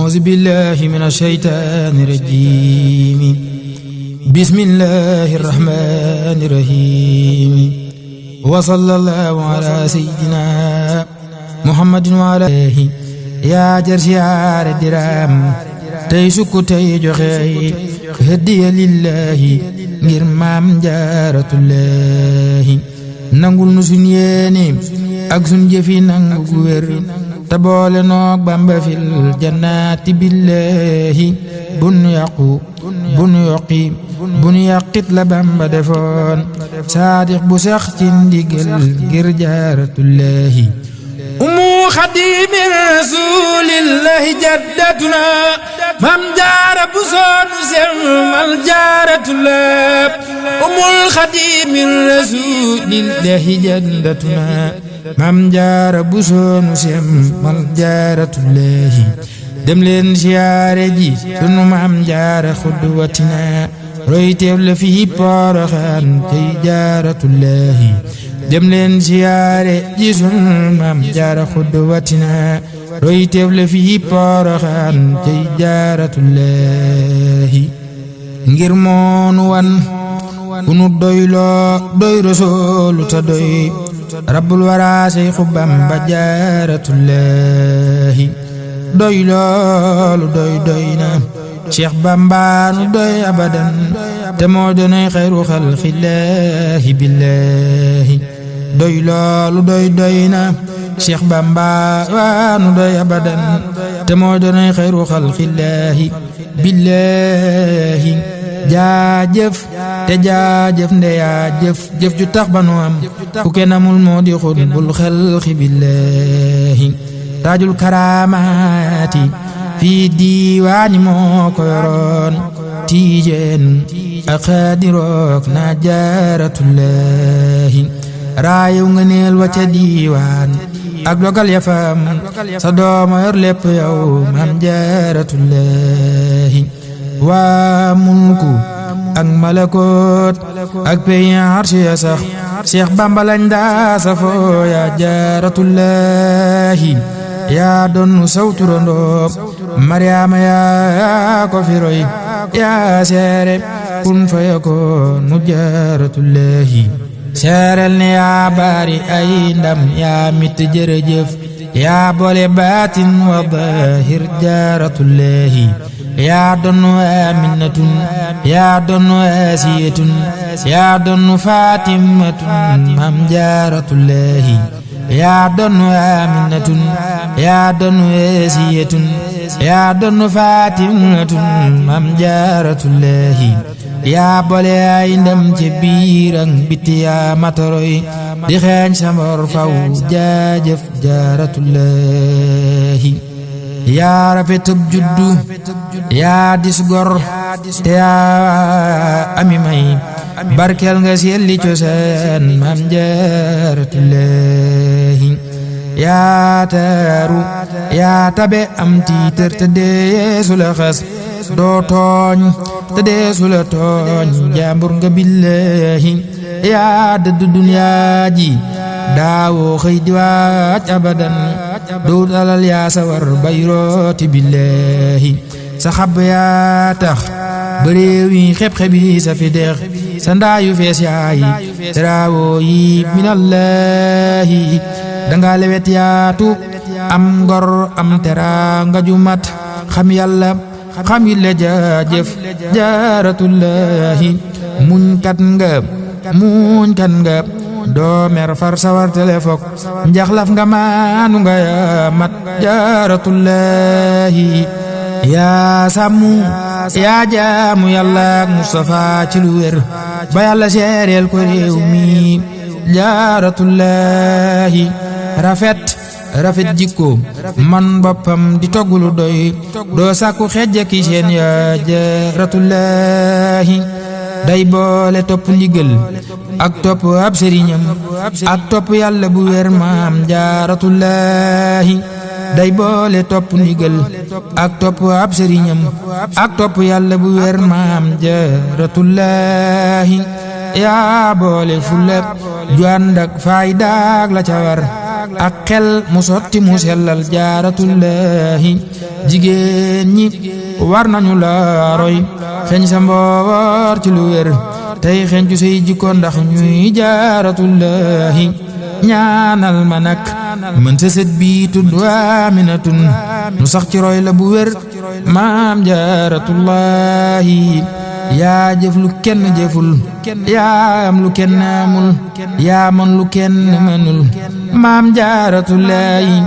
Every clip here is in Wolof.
أعوذ بالله من الشيطان الرجيم بسم الله الرحمن الرحيم وصلى الله على سيدنا محمد وعلى آله يا جرسيار الدرام تيسك تيجخي هدي لله ngir maam jaaratullahi nangul nu sun yéene ak sun jëfi nangu gu wér te boole noog Bamba fil jannaati billahi bun yaqu bun yoqi bun yaqit la Bamba defoon saadix bu sax ci ndigal ngir jaaratullahi umu xadimi rasulillahi jaddatuna mam jaara bu soonu selmal jaaratullah umul xadimi rasulillahi jaddatuna mam jaara bu soonu selmal jaaratullahi dem leen siyaare ji sunu mam jaara xudwatina roy teew la fi Poroxaan tey jaaratullahi dem leen siyaare ji sunu mam jaara xudwatina roy teew la fi Poroxaan tey jaaratullahi ngir moonu wan ku nu doyloo doy Rasuulu ta doy rabbul wara Seexu Bamba jaaratullahi doy loolu doy na Cheikh Bamba nu doy abadan te moo doonay xayru xalqillaahi billaahi doy loolu doy na Cheikh Bamba waa nu doy abadan te moo doonay xayru xalqillaahi billaahi jaajëf te jaajëf ndeyaa jëf ju tax ba nu am ku kenn amul moo di xutbul xalqi billaahi taajul karaamaati fii diiwaani moo ko yoroon tiijeen ak xaadirook naa jaaratullahi raayew nga neel wa ca diiwaan ak dogal ya fam sa dooma yor lépp yow maam jaaratullahi waa mulku ak malakoot ak peyi arsi ya sax Cheikh Bamba lañ daa safoo yaa jaaratullahi yaa doonu sawturandoo Mariama yaa ko fi roy yaa seere kun fayakoon nu jaaratullahi seerel ne yaa baari ay ndam yaa mit jërëjëf yaa boole baatin wa baahir jaaratullahi yaa doonu Aminatun yaa doonu Asiyatun yaa doonu Fatimatun maam jaaratullahi yaa doonu Aminatun yaa doonu Asiyatun yaa doonu Fatimatun maam jaaratullahi yaa boole ay ndam ci biir ak biti yaa matoroy di xeeñ sa mbor faw jaajëf jaaratullahi yaa rafetub juddu yaa dis gor te yaa ami may barkel nga selli cosaan maam jaaratullahi yaa taaru yaa tabe am tiitër te deesu la xas doo tooñ te deesu la tooñ jaambur nga billahi yaa dëddu duniyaa ji daawoo xëy di waaj abadan doo dalal yaa sawar bayrooti billahi sa xab yaa tax ba réew yi xeb-xebi sa fi deex sa ndaayu fees yaayi teraawoo yi minallahi danga lewet yaatu am ngor am teraanga ju mat xam yàlla xam yi la jaajëf jaaratullahi muñ kat nga doo mer far sawar telefok njaxlaf nga maanu nga yaa mat jaaratullahi yaa sàmmu yaa jaamu yàlla ak Mustafa ci lu wér ba yàlla seereel ko réew mi jaaratullahi rafet jikko man boppam di toggulu doy doo sàkku xejja ki seen yaa jaaratullahi day boole topp ndigal ak topp ab sëriñam ak topp yàlla bu wér maam jaaratullahi day boole topp ndigal ak topp ab sëriñam ak topp yàlla bu wér maam jaaratullahi yaa boole fulla ju ànd ak faydaak la ca war ak xel mu sotti mu sellal jaaratullahi jigéen ñi war nañu la roy xeeñ sa mboor ci lu wér tey xeeñ ci say jikko ndax ñuy jaaratullahi ñaanal ma nag mën sa sët bi tudd Aminatun nu sax ci roy la bu wér maam jaaratullahi yaa jëf lu kenn jëful yaa am lu kenn amul yaa mën lu kenn mënul maam jaaratullahi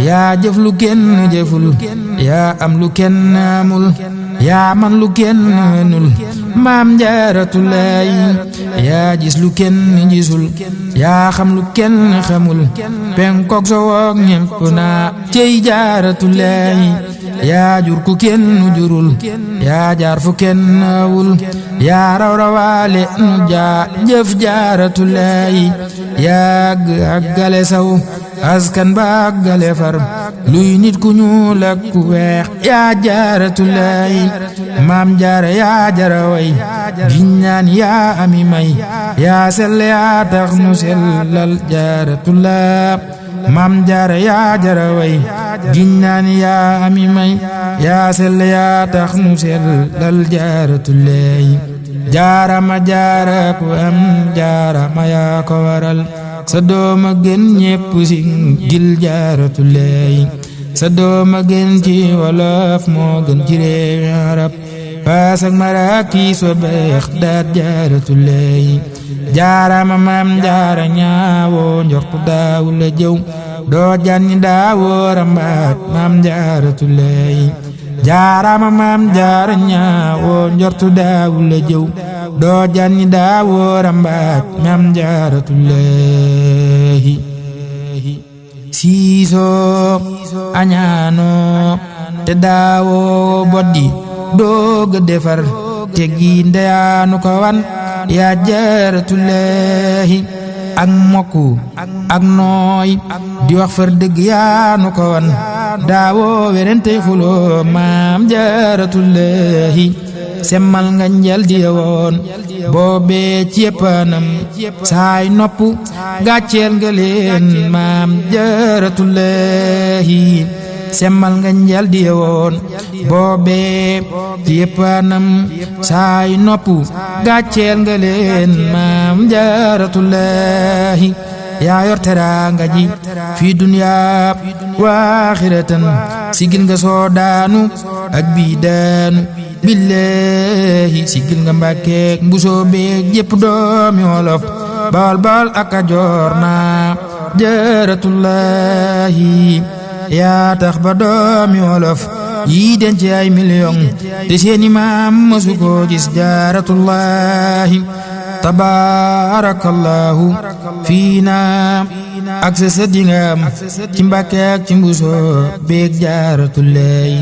yaa jëf lu kenn jëful yaa am lu kenn amul yaa man lu kenn mënul maam jaaratullahi yaa gis lu kenn gisul yaa xam lu kenn xamul penkook sowook ñépp naa cey jaaratullahi yaa jur ku kenn jurul yaa jaar fu kenn awul yaa raw rawaale nu jaa jëf jaaratullahi yaa àggale saw askan ba àggale far luy nit ku ñuul ak ku weex yaa jaaratullahi maam jaara yaa jara way giññaan yaa ami may yaa sell yaa tax nu sellal jaaratullah maam jaara yaa jara way giññaan yaa ami may yaa sell yaa tax nu sellal jaaratullahi jaarama jaara ku am jaarama yaa ko waral sa dooma gën ñépp si gil jaaratullahi sa dooma gën ci wolof moo gën ci réewi arab faas ak maraki so beex daat jaaratullahi jaarama maam jaara ñaawoo njortu daawu la jëw doo janni daawoo rambaat maam jaaratullahi jaarama maam jaara ñaawoo njortu daawu la jëw doo janni daawoo rambaat maam jaaratullahi siisoo añaanoo te daawoo boddi doog a defar teggi ndeyaanu ko wan yaa jaaratullahi ak mokku ak nooy di wax far dëgg yaanu ko wan daawoo werente xuloo maam jaaratullahi semmal nga njal di woon boobee ci yeppanam saay nopp gàcceel nga leen maam jaaratullahi semmal nga njal di woon boobee ci yeppanam saay nopp gàcceel nga leen maam jaaratullahi yaa yor teraanga ji fi dunya wa axiratan sigil nga soo daanu ak bii daanu billahi sigil nga mbàkkeek mbusoo beek jépp doomi wolof bawal bawal ak Kajoor naa jaaratullahi yaa tax ba doomi wolof yii denc ay million te seeni maam mësu ko gis jaaratullahi tabarakallahu fiina ak sa sëddingam ci Mbàkke ak ci mbusoo beek jaaratullahi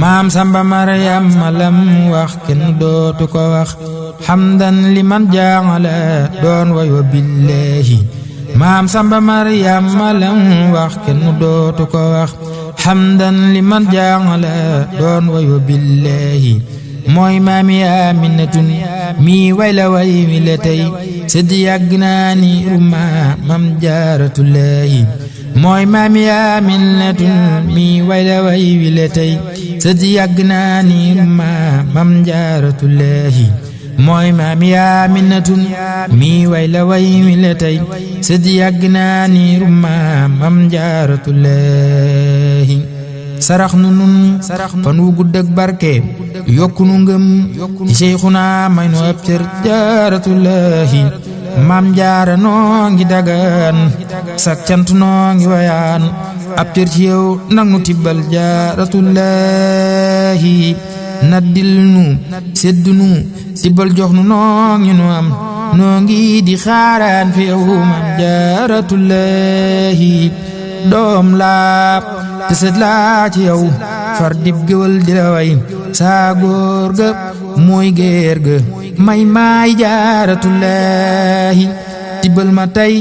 maam Samba Maryam malam wax kenn dootu ko wax hamdan liman jaala doon wayo billahi maam Samba Maryam malam wax kenn dootu ko wax hamdan liman jaala doon wayo billahi mooy maami Aminatun mi wayla way mi la tey sëdd yàgg naa ni rumma mam jaaratullahi mooy maami Aminatun mi wayla way mi la tey sëdd yàgg naa ni rumma mam jaaratullahi mooy maami Aminatun mi wayla way mi la tey sëdd yàgg naa ni rumma mam jaaratullahi sarax nu nun fan wu gudd ak barke yokku nu ngëm ci Seyxuna may nu ab cër jaaratullahi maam jaara noo ngi dagaan sak cant noo ngi wayaan ab cër ci yow nag nu tibbal jaaratullahi naddil nu seddu nu tibbal jox nu noo ngi nu am noo ngi di xaaraan fi yow maam jaaratullahi doom laa te sët laa ci yow far dib géwël di la way saa góor ga mooy géer ga may maay jaaratullahi tibbal ma tey